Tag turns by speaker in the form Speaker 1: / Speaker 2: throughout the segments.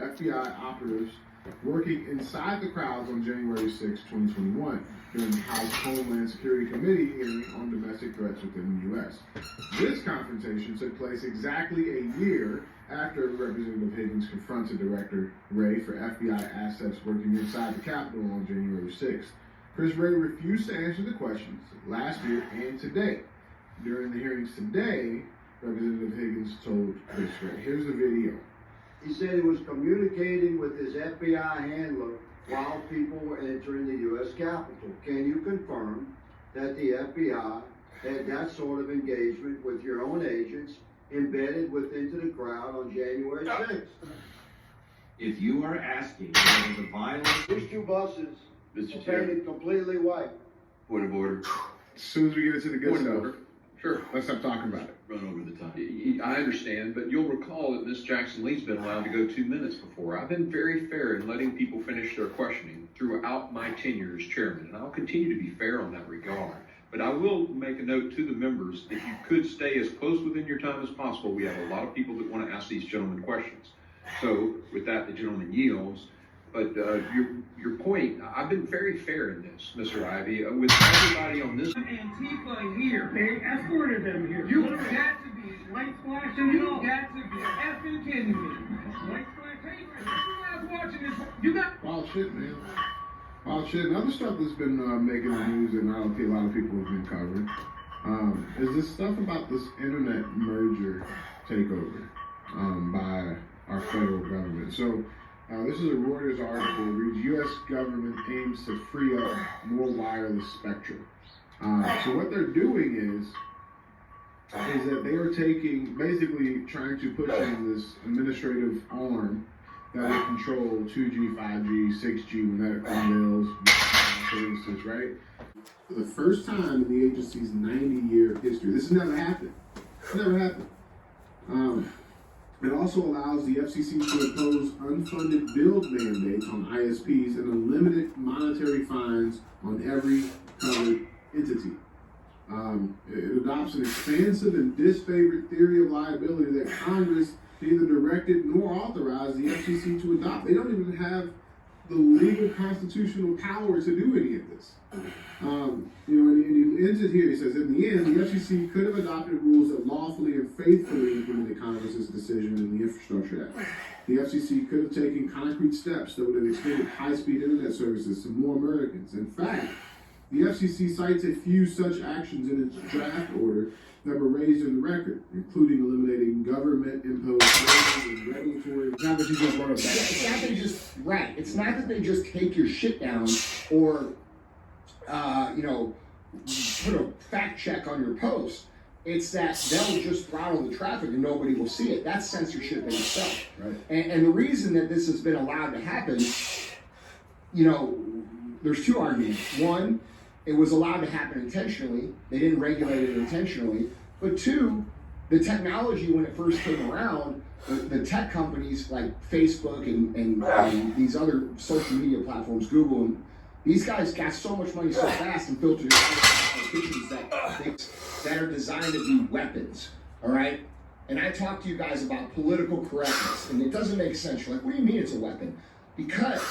Speaker 1: FBI operatives working inside the crowds on January 6, 2021, during the House Homeland Security Committee hearing on domestic threats within the U.S. This confrontation took place exactly a year after Representative Higgins confronted Director Wray for FBI assets working inside the Capitol on January 6th. Chris Wray refused to answer the questions last year and today. During the hearings today, Representative Higgins told Chris Wray. Here's the video.
Speaker 2: He said he was communicating with his FBI handler while people were entering the U.S. Capitol. Can you confirm that the FBI had that sort of engagement with your own agents embedded into the crowd on January 6th?
Speaker 3: If you are asking whether the violence...
Speaker 2: These two buses
Speaker 3: Mr.
Speaker 2: were
Speaker 3: Chairman.
Speaker 2: painted completely white.
Speaker 3: Point of order.
Speaker 1: As soon as we get into the good
Speaker 4: Point of
Speaker 1: stuff,
Speaker 4: order. Sure.
Speaker 1: let's stop talking about it.
Speaker 3: Run over the time.
Speaker 4: I understand, but you'll recall that Ms. Jackson Lee's been allowed to go 2 minutes before. I've been very fair in letting people finish their questioning throughout my tenure as chairman, and I'll continue to be fair on that regard. But I will make a note to the members that you could stay as close within your time as possible. We have a lot of people that want to ask these gentlemen questions. So with that, the gentleman yields. But your point, I've been very fair in this, Mr. Ivey, with everybody on this.
Speaker 5: Antifa here.
Speaker 6: They escorted them here.
Speaker 5: You got to be.
Speaker 6: Lights flashing.
Speaker 5: You got to be effing kidding me. Lights flashing. Hey, you guys watching this? You got.
Speaker 1: Wild shit, man. Wild shit. And other stuff that's been making the news and I don't think a lot of people have been covering is this stuff about this internet merger takeover by our federal government. So this is a Reuters article. It reads, U.S. government aims to free up more wireless spectrum. So what they're doing is that they are basically trying to push in this administrative arm that will control 2G, 5G, 6G when that unveils, for instance, right? For the first time in the agency's 90-year history, this has never happened. It's never happened. It also allows the FCC to impose unfunded build mandates on ISPs and unlimited monetary fines on every covered entity. It adopts an expansive and disfavored theory of liability that Congress neither directed nor authorized the FCC to adopt. They don't even have the legal constitutional power to do any of this. And he ends it here. He says, in the end, the FCC could have adopted rules that lawfully and faithfully implemented Congress's decision in the Infrastructure Act. The FCC could have taken concrete steps that would have extended high-speed internet services to more Americans. In fact, the FCC cites a few such actions in its draft order that were raised in the record, including eliminating government-imposed and regulatory.
Speaker 7: It's not that you just run a back. It's not that they just, right. It's not that they just take your shit down or, put a fact check on your post. It's that they'll just throttle the traffic and nobody will see it. That's censorship in itself.
Speaker 1: Right.
Speaker 7: And the reason that this has been allowed to happen, there's two arguments. One, it was allowed to happen intentionally. They didn't regulate it intentionally. But two, the technology, when it first came around, the tech companies like Facebook and these other social media platforms, Google, and these guys got so much money so fast and filtered applications that are designed to be weapons, all right? And I talk to you guys about political correctness, and it doesn't make sense. You're like, what do you mean it's a weapon? Because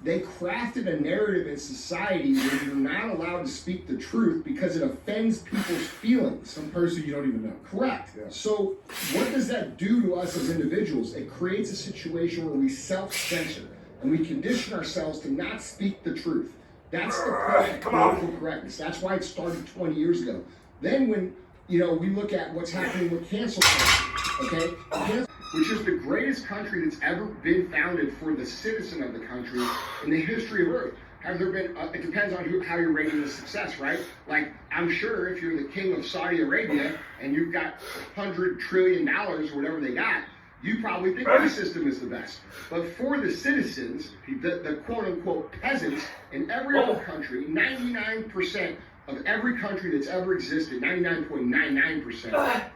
Speaker 7: they crafted a narrative in society where you're not allowed to speak the truth because it offends people's feelings.
Speaker 1: Some person you don't even know.
Speaker 7: Correct. Yeah. So what does that do to us as individuals? It creates a situation where we self-censor and we condition ourselves to not speak the truth. That's the point of political correctness. That's why it started 20 years ago. Then when, we look at what's happening with cancel culture, okay? Which is the greatest country that's ever been founded for the citizen of the country in the history of Earth. Have there been, it depends on how you're rating the success, right? Like, I'm sure if you're the king of Saudi Arabia and you've got $100 trillion or whatever they got, you probably think your system is the best. But for the citizens, the quote-unquote peasants in every other country, 99% of every country that's ever existed, 99.99%,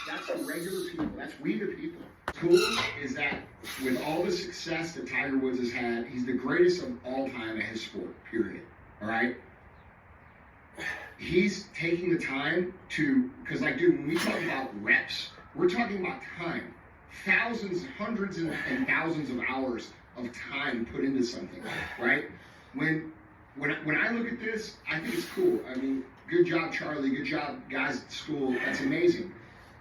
Speaker 7: that's the regular people. That's we the people. Cool is that with all the success that Tiger Woods has had, he's the greatest of all time at his sport, period. All right? He's taking the time to, because dude, when we talk about reps, we're talking about time. thousands, hundreds, and thousands of hours of time put into something, right? When I look at this, I think it's cool. I mean, good job, Charlie. Good job, guys at school. That's amazing.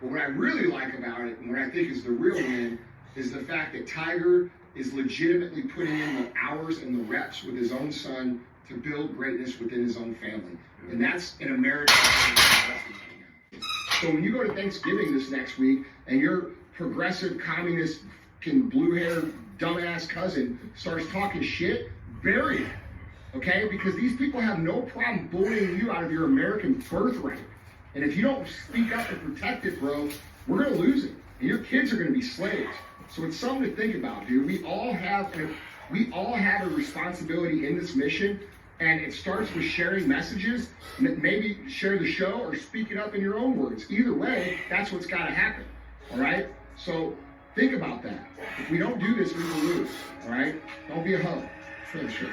Speaker 7: But what I really like about it, and what I think is the real win, is the fact that Tiger is legitimately putting in the hours and the reps with his own son to build greatness within his own family. And that's an American. So when you go to Thanksgiving this next week and your progressive, communist, blue-haired, dumbass cousin starts talking shit, bury it, okay? Because these people have no problem bullying you out of your American birthright. And if you don't speak up and protect it, bro, we're gonna lose it. And your kids are gonna be slaves. So it's something to think about, dude. We all have a responsibility in this mission, and it starts with sharing messages. Maybe share the show or speak it up in your own words. Either way, that's what's gotta happen, all right? So think about that. If we don't do this, we will lose, all right? Don't be a hoe. Sure.